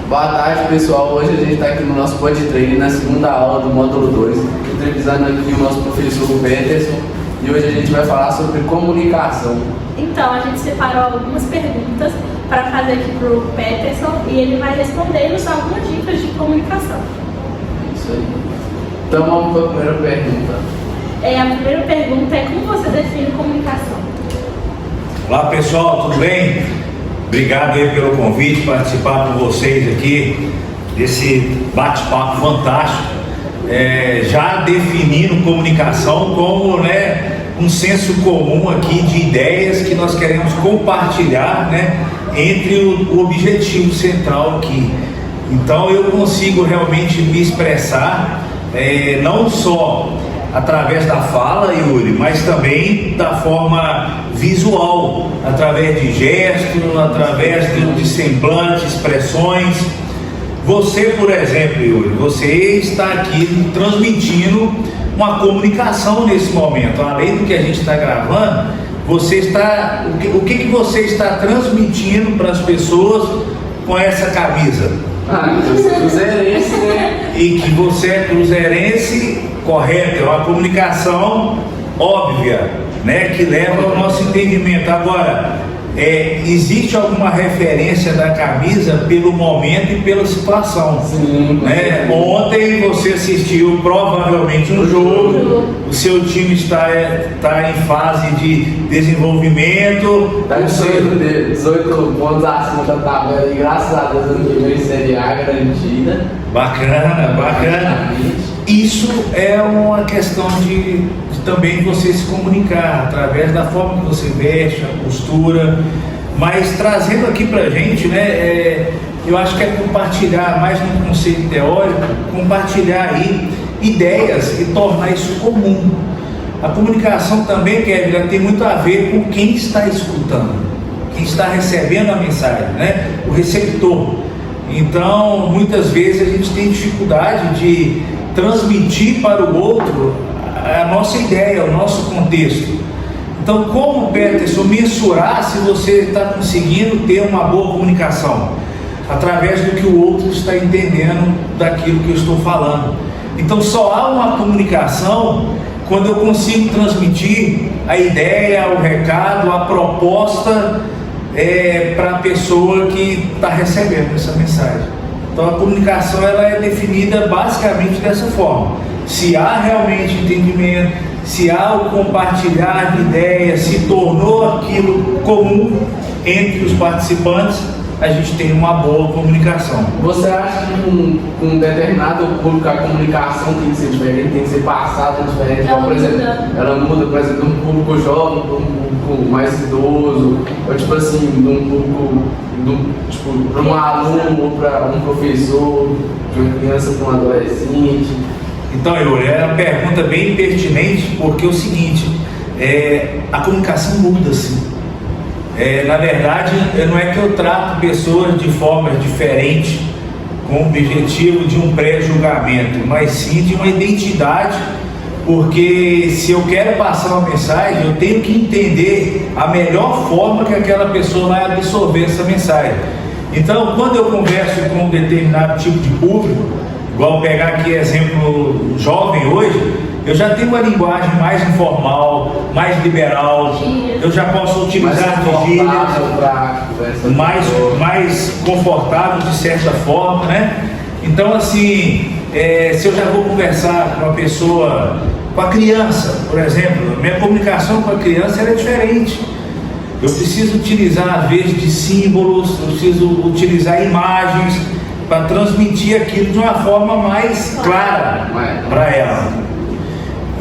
Boa tarde, pessoal. Hoje a gente está aqui no nosso PodTreino, na segunda aula do módulo 2, entrevistando aqui o nosso professor Peterson, e hoje a gente vai falar sobre comunicação. Então, a gente separou algumas perguntas para fazer aqui para o Peterson e ele vai responder-nos algumas dicas de comunicação. Isso aí. Então vamos para a primeira pergunta. A primeira pergunta é: como você define comunicação? Olá pessoal, tudo bem? Obrigado aí pelo convite, participar com vocês aqui desse bate-papo fantástico, já definindo comunicação como um senso comum aqui de ideias que nós queremos compartilhar entre o objetivo central aqui. Então eu consigo realmente me expressar não só através da fala, Yuri, mas também da forma visual, através de gestos, através de semblantes, expressões. Você, por exemplo, Yuri, você está aqui transmitindo uma comunicação nesse momento. Além do que a gente está gravando, você está, o que você está transmitindo para as pessoas com essa camisa? Cruzeirense, né? E que você é cruzeirense, correto, é uma comunicação óbvia, que leva ao nosso entendimento. Agora, existe alguma referência da camisa pelo momento e pela situação? Sim, Ontem você assistiu provavelmente um jogo, o seu time está em fase de desenvolvimento. Está com 18 pontos acima da tabela e graças a Deus ano que vem Série A garantida. Bacana. Isso é uma questão de também você se comunicar através da forma que você veste, a postura, mas trazendo aqui pra gente, eu acho que é compartilhar mais no conceito teórico, compartilhar aí ideias e tornar isso comum. A comunicação também, Kevin, tem muito a ver com quem está escutando, quem está recebendo a mensagem, o receptor. Então, muitas vezes a gente tem dificuldade de transmitir para o outro a nossa ideia, o nosso contexto. Então, como, Peterson, mensurar se você está conseguindo ter uma boa comunicação? Através do que o outro está entendendo daquilo que eu estou falando. Então, só há uma comunicação quando eu consigo transmitir a ideia, o recado, a proposta para a pessoa que está recebendo essa mensagem. Então a comunicação ela é definida basicamente dessa forma: se há realmente entendimento, se há o compartilhar de ideias, se tornou aquilo comum entre os participantes, a gente tem uma boa comunicação. Você acha que com um determinado público a comunicação tem que ser diferente, tem que ser passada diferente? Ela por exemplo, muda. Ela muda, por exemplo, de um público jovem para um público mais idoso, ou tipo assim, de um público, para um aluno ou para um professor, de uma criança para um adolescente? Então, Yuri, é uma pergunta bem pertinente, porque é o seguinte, a comunicação muda sim. Na verdade, não é que eu trato pessoas de formas diferentes com o objetivo de um pré-julgamento, mas sim de uma identidade, porque se eu quero passar uma mensagem, eu tenho que entender a melhor forma que aquela pessoa vai absorver essa mensagem. Então, quando eu converso com um determinado tipo de público, igual pegar aqui exemplo jovem hoje, eu já tenho uma linguagem mais informal, mais liberal, eu já posso utilizar de gírias mais confortável de certa forma, Então assim, se eu já vou conversar com uma pessoa, com a criança, por exemplo, minha comunicação com a criança ela é diferente. Eu preciso utilizar, às vezes, de símbolos, eu preciso utilizar imagens para transmitir aquilo de uma forma mais clara para ela.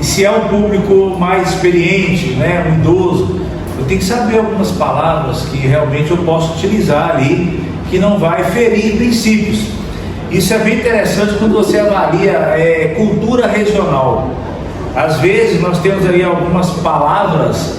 E se é um público mais experiente, um idoso, eu tenho que saber algumas palavras que realmente eu posso utilizar ali, que não vai ferir princípios. Isso é bem interessante quando você avalia cultura regional. Às vezes nós temos aí algumas palavras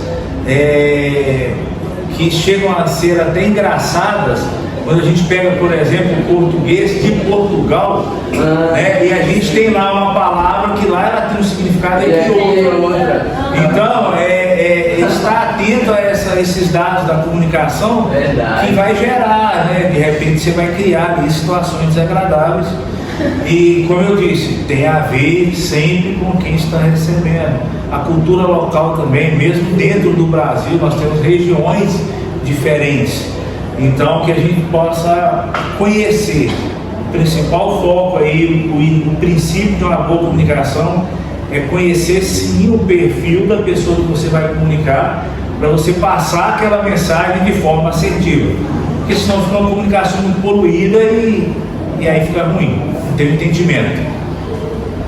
que chegam a ser até engraçadas, Quando a gente pega, por exemplo, o português de Portugal, né, e a gente tem lá uma palavra que lá ela tem um significado e outra. Então, estar atento a esses dados da comunicação que vai gerar, né, de repente você vai criar ali situações desagradáveis. E, como eu disse, tem a ver sempre com quem está recebendo. A cultura local também, mesmo dentro do Brasil, nós temos regiões diferentes. Então, que a gente possa conhecer. O principal foco aí, o princípio de uma boa comunicação é conhecer sim o perfil da pessoa que você vai comunicar, para você passar aquela mensagem de forma assertiva. Porque senão fica uma comunicação muito poluída e aí fica ruim, não tem entendimento.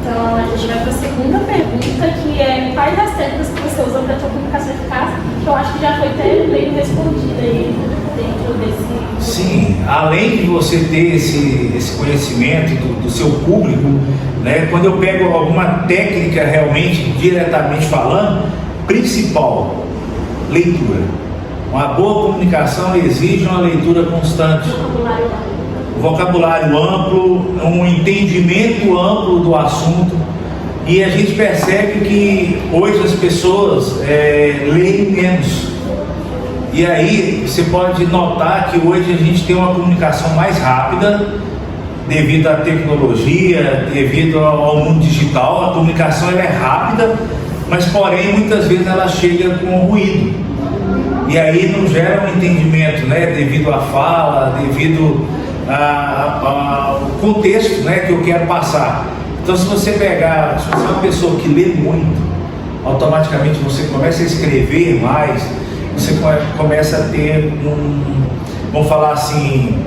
Então a gente vai para a segunda pergunta, que é quais as técnicas que você usa para a sua comunicação eficaz, que eu acho que já foi até meio respondida aí dentro desse... Sim, além de você ter esse conhecimento do seu público, né, quando eu pego alguma técnica realmente, diretamente falando, principal, leitura. Uma boa comunicação exige uma leitura constante. Vocabulário amplo, um entendimento amplo do assunto, e a gente percebe que hoje as pessoas leem menos. E aí você pode notar que hoje a gente tem uma comunicação mais rápida devido à tecnologia, devido ao mundo digital. A comunicação ela é rápida, mas porém muitas vezes ela chega com ruído. E aí não gera um entendimento, né, devido à fala, devido ao contexto, né, que eu quero passar. Então, se você é uma pessoa que lê muito, automaticamente você começa a escrever mais, você começa a ter vamos falar assim,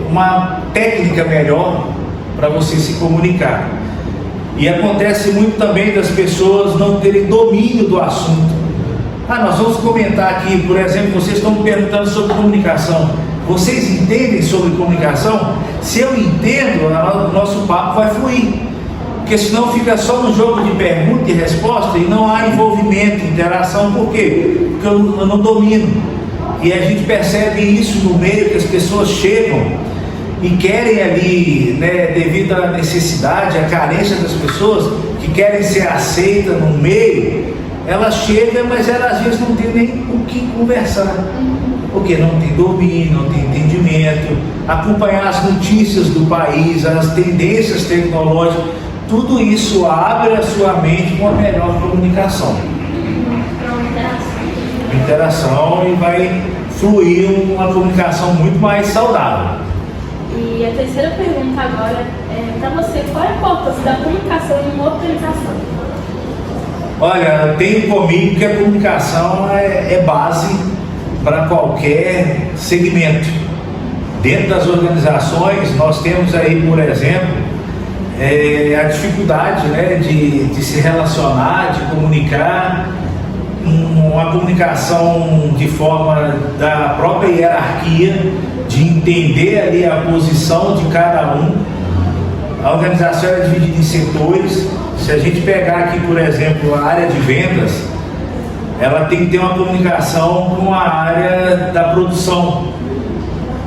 uma técnica melhor para você se comunicar. E acontece muito também das pessoas não terem domínio do assunto. Nós vamos comentar aqui, por exemplo, vocês estão me perguntando sobre comunicação. Vocês entendem sobre comunicação? Se eu entendo, o nosso papo vai fluir. Porque senão fica só no jogo de pergunta e resposta e não há envolvimento, interação. Por quê? Porque eu não domino. E a gente percebe isso no meio, que as pessoas chegam e querem ali, né, devido à necessidade, à carência das pessoas, que querem ser aceitas no meio, ela chega, mas ela às vezes não tem nem o que conversar. Porque não tem domínio, não tem entendimento, acompanhar as notícias do país, as tendências tecnológicas, tudo isso abre a sua mente com a melhor comunicação. Interação e vai fluir uma comunicação muito mais saudável. E a terceira pergunta agora é para você, qual é a importância da comunicação em uma organização? Olha, tenho comigo que a comunicação é base para qualquer segmento. Dentro das organizações, nós temos aí, por exemplo, a dificuldade, né, de se relacionar, de comunicar, uma comunicação de forma da própria hierarquia, de entender ali a posição de cada um. A organização é dividida em setores. Se a gente pegar aqui, por exemplo, a área de vendas, ela tem que ter uma comunicação com a área da produção.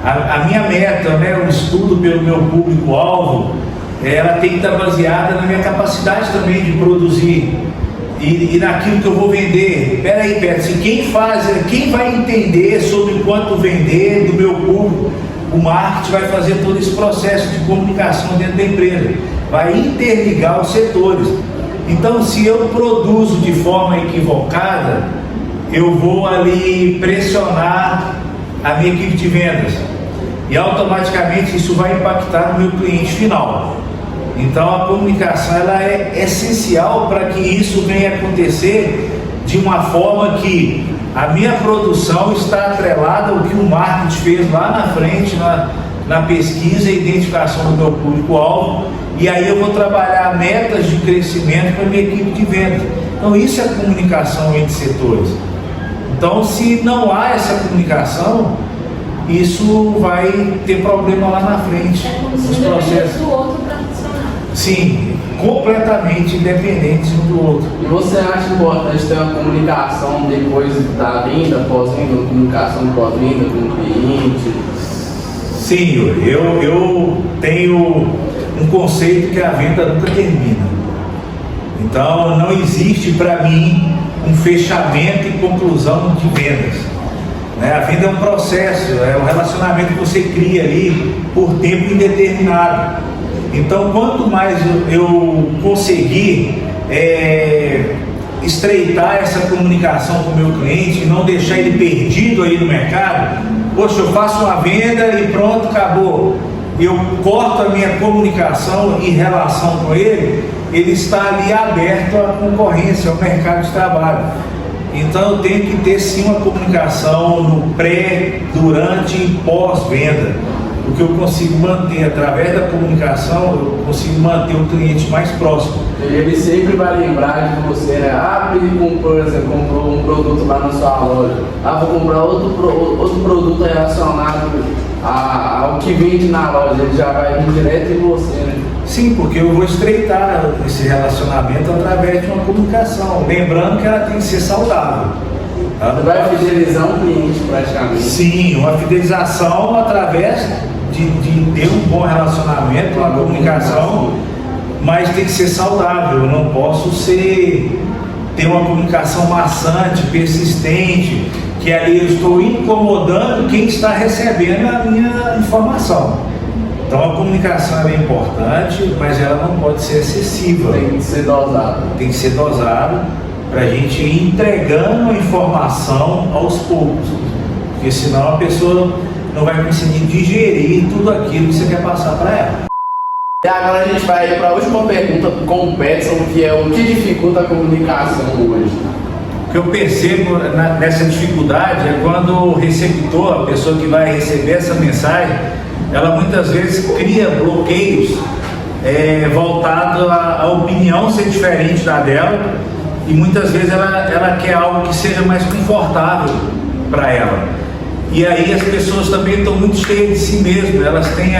A minha meta, né, o estudo pelo meu público-alvo, ela tem que estar baseada na minha capacidade também de produzir e naquilo que eu vou vender. Peraí, Petri, quem vai entender sobre quanto vender do meu público? O marketing vai fazer todo esse processo de comunicação dentro da empresa, vai interligar os setores. Então, se eu produzo de forma equivocada, eu vou ali pressionar a minha equipe de vendas e automaticamente isso vai impactar no meu cliente final. Então, a comunicação ela é essencial para que isso venha acontecer de uma forma que a minha produção está atrelada ao que o marketing fez lá na frente, na pesquisa e identificação do meu público-alvo, e aí eu vou trabalhar metas de crescimento para a minha equipe de vendas. Então isso é comunicação entre setores. Então se não há essa comunicação, isso vai ter problema lá na frente, nos processos. Do outro para funcionar. Sim, completamente independentes um do outro. E você acha importante ter uma comunicação depois da venda, pós-venda, uma comunicação pós-venda com o cliente? Sim, Yuri, eu tenho um conceito que a venda nunca termina. Então não existe para mim um fechamento e conclusão de vendas. A venda é um processo, é um relacionamento que você cria ali por tempo indeterminado. Então quanto mais eu conseguir estreitar essa comunicação com o meu cliente e não deixar ele perdido aí no mercado, poxa, eu faço uma venda e pronto, acabou. Eu corto a minha comunicação e relação com ele, ele está ali aberto à concorrência, ao mercado de trabalho. Então eu tenho que ter sim uma comunicação no pré, durante e pós-venda. O que eu consigo manter através da comunicação, eu consigo manter o cliente mais próximo. Ele sempre vai lembrar de você, né? Por exemplo, comprou um produto lá na sua loja. Vou comprar outro produto relacionado ao que vende na loja. Ele já vai vir direto em você, né? Sim, porque eu vou estreitar esse relacionamento através de uma comunicação. Lembrando que ela tem que ser saudável. Você vai fidelizar um cliente praticamente. Sim, uma fidelização através de ter um bom relacionamento, uma comunicação, mas tem que ser saudável. Eu não posso ter uma comunicação maçante, persistente, que ali eu estou incomodando quem está recebendo a minha informação. Então a comunicação é importante, mas ela não pode ser excessiva. Tem que ser dosada. Tem que ser dosada para a gente ir entregando a informação aos poucos, porque senão a pessoa não vai conseguir digerir tudo aquilo que você quer passar para ela. E agora a gente vai para a última pergunta com o Peterson, que é o que dificulta a comunicação hoje? O que eu percebo nessa dificuldade é quando o receptor, a pessoa que vai receber essa mensagem, ela muitas vezes cria bloqueios voltados à opinião ser diferente da dela, e muitas vezes ela quer algo que seja mais confortável para ela. E aí as pessoas também estão muito cheias de si mesmas, elas têm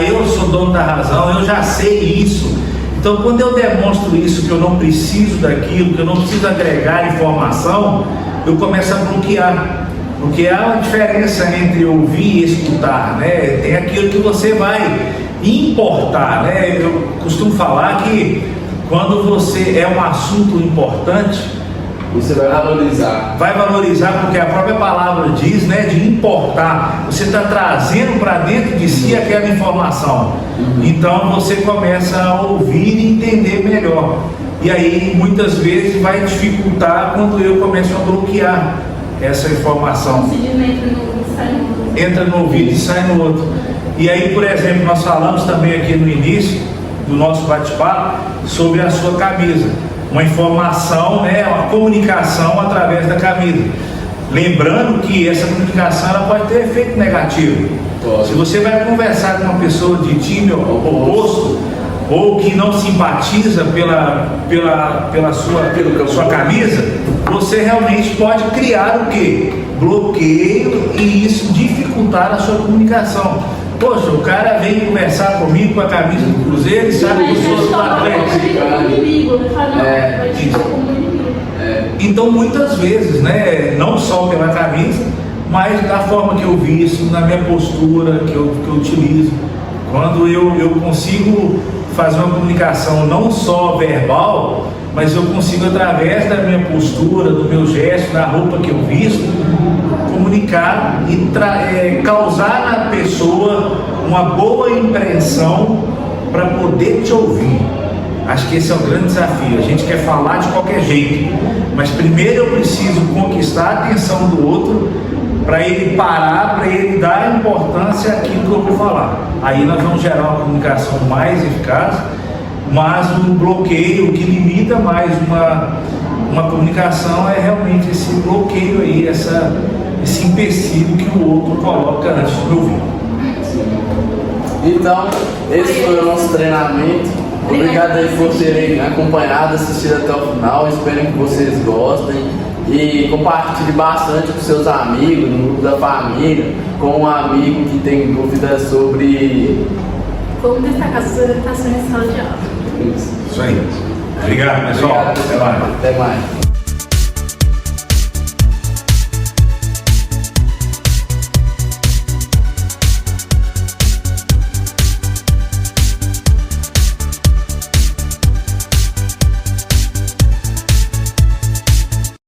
eu sou dono da razão, eu já sei isso. Então quando eu demonstro isso, que eu não preciso daquilo, que eu não preciso agregar informação, eu começo a bloquear. Porque há uma diferença entre ouvir e escutar, né? Tem aquilo que você vai importar, né? Eu costumo falar que quando você é um assunto importante, você vai valorizar. Vai valorizar porque a própria palavra diz, né, de importar. Você está trazendo para dentro de si aquela informação. Então você começa a ouvir e entender melhor. E aí muitas vezes vai dificultar quando eu começo a bloquear essa informação. Entra no ouvido e sai no outro. E aí, por exemplo, nós falamos também aqui no início do nosso bate-papo sobre a sua camisa. Uma informação, né, uma comunicação através da camisa. Lembrando que essa comunicação ela pode ter efeito negativo. Se você vai conversar com uma pessoa de time oposto, ou que não simpatiza pela sua camisa, você realmente pode criar o quê? Bloqueio, e isso dificultar a sua comunicação. Poxa, o cara vem conversar comigo com a camisa do Cruzeiro e sabe que eu sou do Atlético. Então muitas vezes, né, não só pela camisa, mas da forma que eu visto, na minha postura que eu utilizo. Quando eu consigo fazer uma comunicação não só verbal, mas eu consigo, através da minha postura, do meu gesto, da roupa que eu visto, comunicar e causar na pessoa uma boa impressão para poder te ouvir. Acho que esse é o grande desafio. A gente quer falar de qualquer jeito, mas primeiro eu preciso conquistar a atenção do outro para ele parar, para ele dar importância àquilo que eu vou falar. Aí nós vamos gerar uma comunicação mais eficaz, mas um bloqueio, o que limita mais uma comunicação é realmente esse bloqueio aí, esse empecilho que o outro coloca antes de ouvir. Então, esse foi o nosso treinamento. Obrigado aí por terem acompanhado, assistido até o final. Espero que vocês gostem. E compartilhe bastante com seus amigos, no grupo da família, com um amigo que tem dúvidas sobre como destacar suas orientações em sala de aula. isso. isso aí. Obrigado, pessoal. Obrigado, pessoal. Até mais. Até mais.